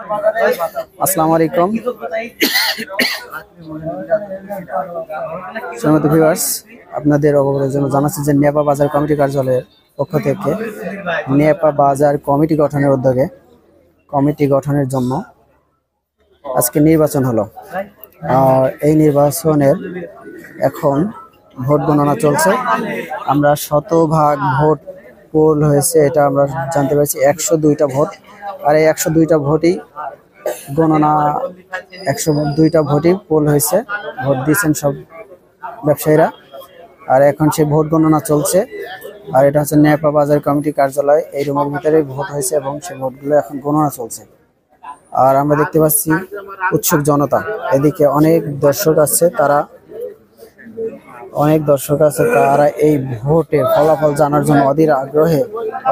আসসালামু আলাইকুম সম্মানিত ভিউয়ার্স, আপনাদের অবগতির জন্য জানাচ্ছি যে নেপা বাজার কমিটি কার্যালয়ের পক্ষ থেকে নেপা বাজার কমিটি গঠনের উদ্যোগে কমিটি গঠনের জন্য আজকে নির্বাচন হলো। আর এই নির্বাচনের এখন ভোট গণনা চলছে। আমরা শতভাগ ভোট পোল হয়েছে এটা আমরা জানতে পারছি। 102টা ভোট, আর এই 102টা ভোটই গণনা, 102টা ভোটই পোল হয়েছে। ভোট দিয়েছেন সব ব্যবসায়ীরা, আর এখন সেই ভোট গণনা চলছে। আর এটা হচ্ছে নেপা বাজার কমিটি কার্যালয়, এই রুমের ভিতরে ভোট হয়েছে এবং সেই ভোটগুলো এখন গণনা চলছে। আর আমরা দেখতে পাচ্ছি উৎসুক জনতা, এদিকে অনেক দর্শক আছে, তারা এই ভোটের ফলাফল জানার জন্য অধীর আগ্রহে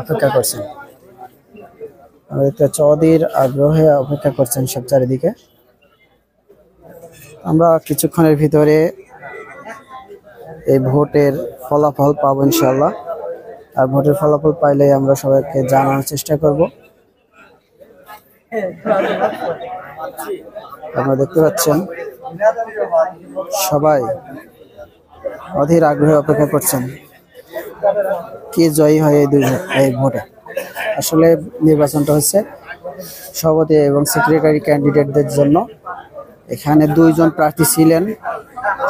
অপেক্ষা করছেন। আমরা দেখতে পাচ্ছি অধীর আগ্রহে অপেক্ষা করছেন সব চারিদিকে। আমরা কিছুক্ষণের ভিতরে এই ভোটের ফলাফল পাবো ইনশাআল্লাহ। আর ভোটের ফলাফল পাইলে আমরা সবাইকে জানানোর চেষ্টা করব। আপনারা দেখতে পাচ্ছেন সবাই অধীর আগ্রহে অপেক্ষা করছেন কে জয়ী হয় এই ভোটে। আসলে নির্বাচনটা হচ্ছে সভাপতি এবং সেক্রেটারি ক্যান্ডিডেটদের জন্য। এখানে 2 জন প্রার্থী ছিলেন,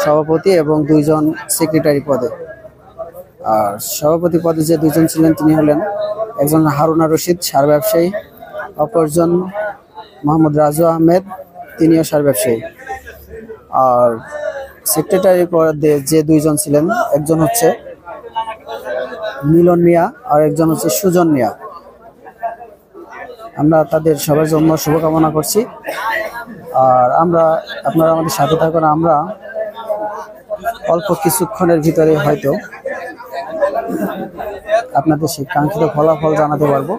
সভাপতি এবং 2 জন সেক্রেটারি পদে। আর সভাপতি পদে যে 2 জন ছিলেন তিনি হলেন একজন হারুনা রশিদ, সার ব্যবসায়ী, অপরজন মোহাম্মদ রাজু আহমেদ, তিনিও সার ব্যবসায়ী। আর সেক্রেটারি পদে যে 2 জন ছিলেন, একজন হচ্ছে মিলন মিয়া আর একজন হচ্ছে সুজন মিয়া। আমরা তাদের সবার জন্য শুভকামনা করছি। আর আপনারা আমাদের সাথে থাকুন। আমরা অল্প কিছুক্ষণের ভিতরে হয়তো আপনাদের সেই কাঙ্ক্ষিত ফলাফল জানাতে পারবো।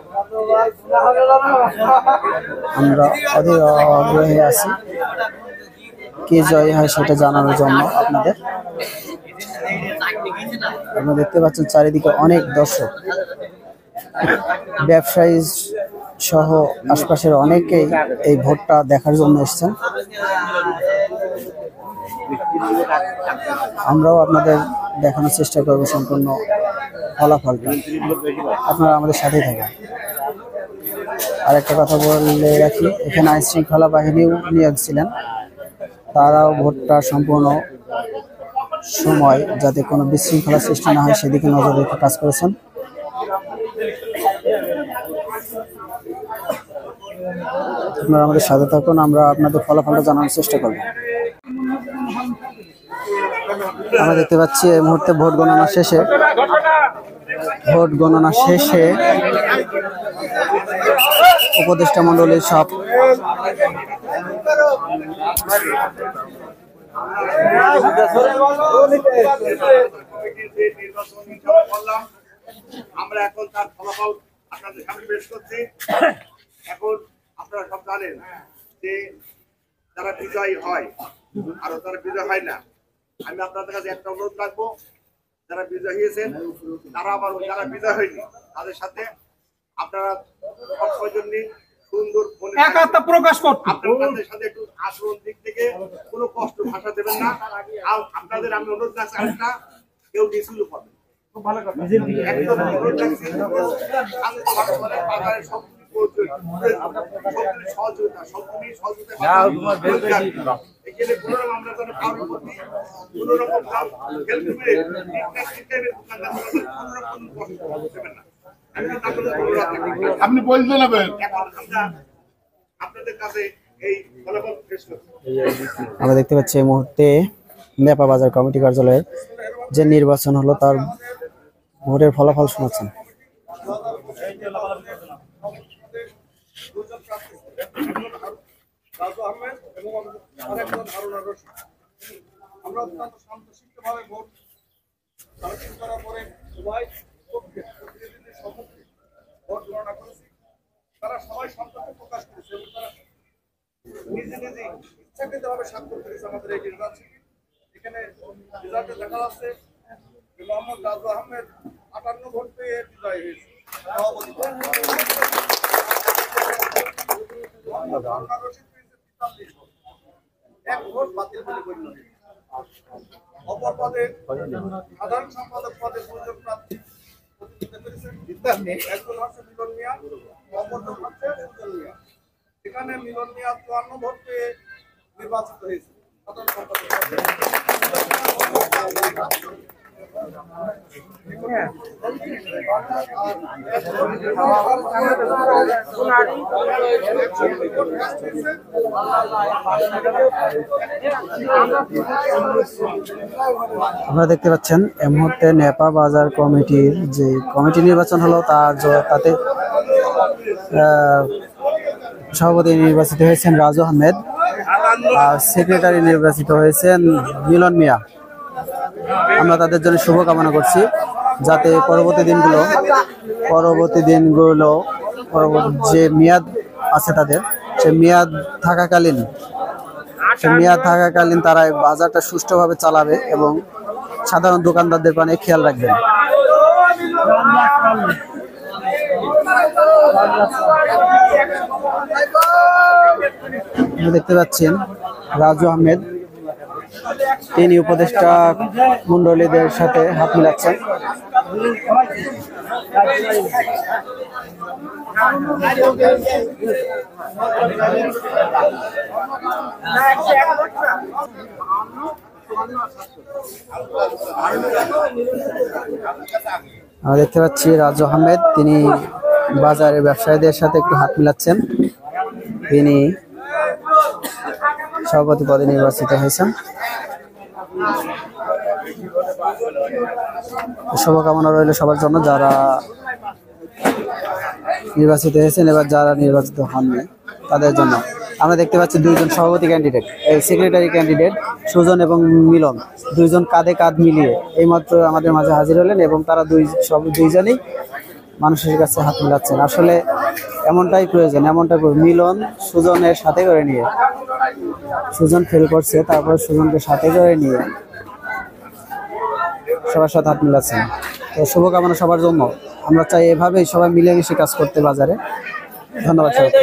আমরা অধীর আগ্রহে আছি কে জয়ী হয় সেটা জানানোর জন্য আপনাদের। আপনারা দেখতে পাচ্ছেন চারিদিকে অনেক দর্শক, ব্যবসায়ী সহ আশপাশের অনেকেই এই ভোটটা দেখার জন্য এসেছেন। আমরাও আপনাদের দেখানোর চেষ্টা করব সম্পূর্ণ ফলাফলটা। আপনারা আমাদের সাথেই থাকেন। আর একটা কথা বলে রাখি, এখানে আইন শৃঙ্খলা বাহিনীও নিয়োগ ছিলেন, তারাও ভোটটা সম্পূর্ণ সময় যাতে কোনো বিশৃঙ্খলা সৃষ্টি না হয় সেদিকে নজর রেখে কাজ করেছেন। আপনারা আমাদের সাথে থাকুন, আমরা আপনাদের ফলাফলটা জানানোর চেষ্টা করব। আমরা দেখতে পাচ্ছি এই মুহূর্তে ভোট গণনা শেষে উপদেষ্টা মণ্ডলীর সব আমরা এখন তার ফলাফল আপনাদের সামনে পেশ করছি। এখন আপনারা সব জানেন যে যারা বিজয়ী হয় আর যারা বিজয় হয় না, আমি আপনাদের কাছে একটা অনুরোধ রাখবো, যারা বিজয় হয়েছেন তারা আবার যারা বিজয় হয়নি তাদের সাথে আপনারা জন্য সুন্দর একাত্মতা প্রকাশ করতে আপনাদের সাথে একটু আচরণ দিক থেকে কোনো কষ্ট ভাষা দেবেন না। আপনাদের আমি অনুরোধ রাখছি, আরেকটা কেউ ডিসিউ করবেন, খুব ভালো কথা, একদম অনুরোধ রাখছি বাজারের সব সহযোগিতা এখানে কোনো রকম আমরা যেন কারোর প্রতি কোনো রকম হেল্প করে আপনি বলতে নেবেন। এখন আপনাদের কাছে এই ফলাফল পেশ করছি। আমরা দেখতে পাচ্ছি এই মুহূর্তে নেপা বাজার কমিটি কার্যালয়ে যে নির্বাচন হলো তার ভোটের ফলাফল শোনাচ্ছেন। আমরা অত্যন্ত শান্তশিষ্টভাবে ভোট করার পরে সবাই ভোট গণনা করেছি। তারা সবাই সন্তোষ প্রকাশ করেছে এবং তারা নিজে নিজে ইচ্ছাকৃতভাবে স্বাক্ষর করেছে আমাদের এই নির্বাচন। এখানে রেজাল্টে দেখা যাচ্ছে যে মোহাম্মদ রাজু আহমেদ 58 ভোট পেয়ে বিজয়ী হয়েছে। এক ভোট বাতিল বলে গণ্য হয়েছে। অপর পদে সাধারণ সম্পাদক পদে 2 জন প্রার্থী প্রতিদ্বন্দ্বিতা করেছেন। একজন হচ্ছে মিলন মিয়া, অপরজন হচ্ছে সুজন মিয়া। এখানে মিলন মিয়া 54 ভোট পেয়ে নির্বাচিত হয়েছে সাধারণ সম্পাদক পদে। আপনারা দেখতে পাচ্ছেন এই মুহূর্তে নেপা বাজার কমিটির যে কমিটি নির্বাচন হলো তাতে সভাপতি নির্বাচিত হয়েছেন রাজু আহমেদ আর সেক্রেটারি নির্বাচিত হয়েছেন মিলন মিয়া। আমরা তাদের জন্য শুভকামনা করছি যাতে পরবর্তী দিনগুলো যে মেয়াদ আছে তাদের সে মেয়াদ থাকাকালীন তারা এই বাজারটা সুষ্ঠুভাবে চালাবে এবং সাধারণ দোকানদারদের পানে খেয়াল রাখবেন। দেখতে পাচ্ছেন রাজু আহমেদ তিনি উপদেষ্টা মন্ডলীদের সাথে হাত মিলাচ্ছেন। আমরা দেখতে পাচ্ছি রাজু আহমেদ তিনি বাজারের ব্যবসায়ীদের সাথে একটু হাত মিলাচ্ছেন। তিনি সভাপতি পদে নির্বাচিত হয়েছেন। শুভকামনা রইল সবার জন্য যারা নির্বাচিত হয়েছেন এবার যারা নির্বাচিত হননি তাদের জন্য। আমরা দেখতে পাচ্ছি 2 জন সভাপতি ক্যান্ডিডেট, এই সেক্রেটারি ক্যান্ডিডেট সুজন এবং মিলন, 2 জন কাঁধে কাঁধ মিলিয়ে এইমাত্র আমাদের মাঝে হাজির হলেন এবং তারা দুইজনই মানুষের কাছে হাত মিলাচ্ছেন। আসলে এমনটাই প্রয়োজন, মিলন সুজনের সাথে করে নিয়ে, সুজন ফেল করছে তারপর সুজনকে সাথে করে নিয়ে সবার সাথে হাত মিলাচ্ছেন। তো শুভকামনা সবার জন্য। আমরা চাই এভাবেই সবাই মিলেমিশে কাজ করতে বাজারে। ধন্যবাদ সবাইকে।